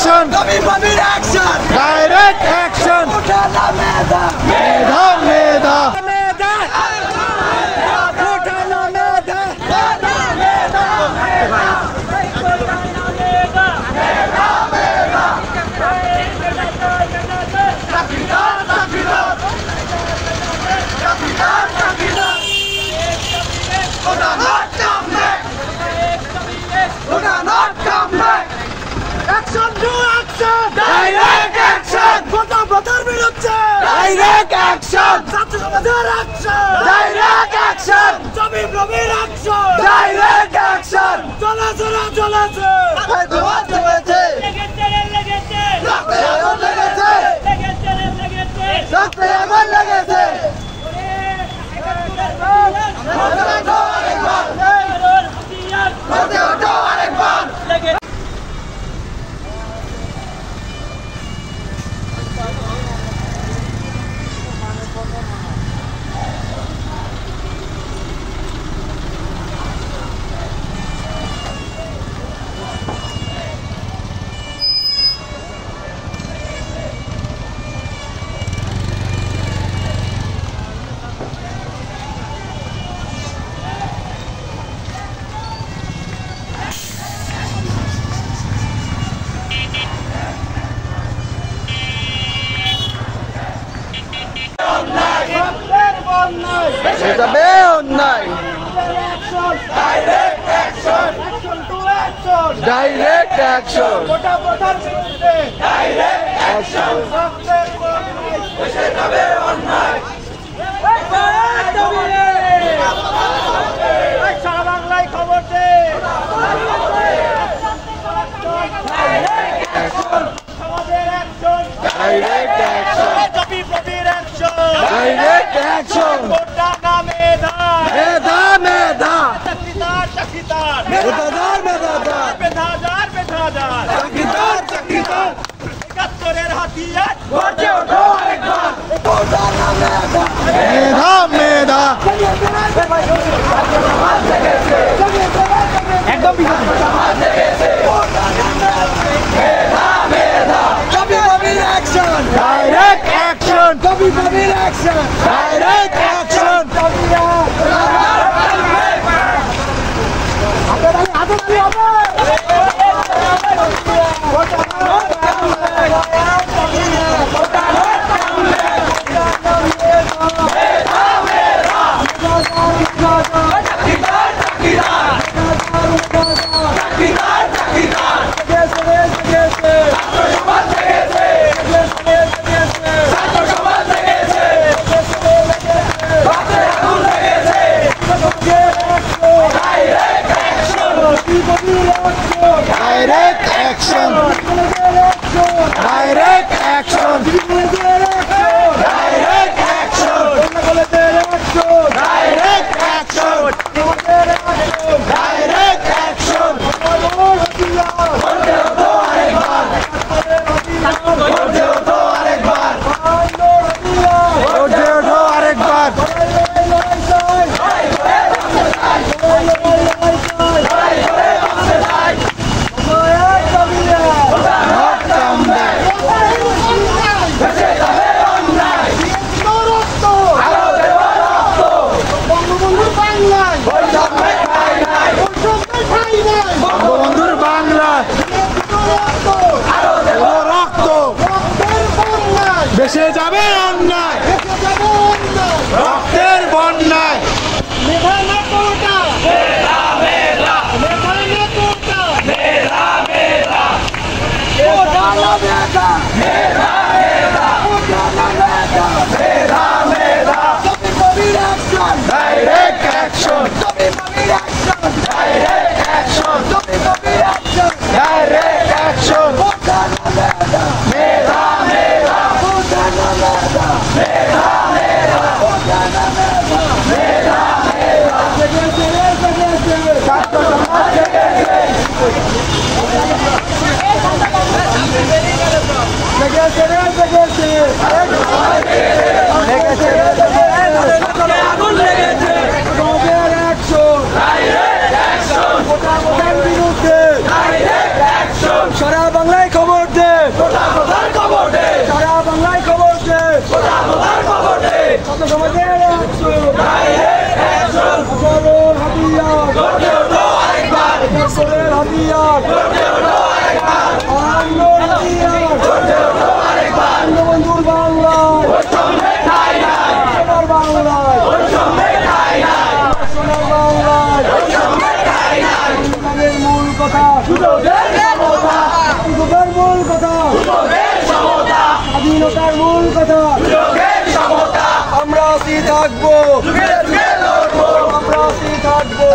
action, direct action, medha medha, Direct action! Direct action! Direct action! Direct action! Direct action! Direct action! Medha medha! Medhadar medhadar! Chakidar chakidar! গর্জে ওঠো আরেকবার! medha medha, একদম direct action, action! direct action, direct action, direct action, direct action, direct action, direct action, বন্ধুর বাংলা রক্ত বেসে যাবে অন্যায়, রক্তের বন্যায়, direct action, direct action, direct action, medha medha, medha medha, medha medha, সমাজের বন্ধুর বাংলায় সোনার বাংলায় সোনার বাংলায় মূল কথা মূল কথা স্বাধীনতার মূল কথা আমরা আছি থাকবো আমরা আছি থাকবো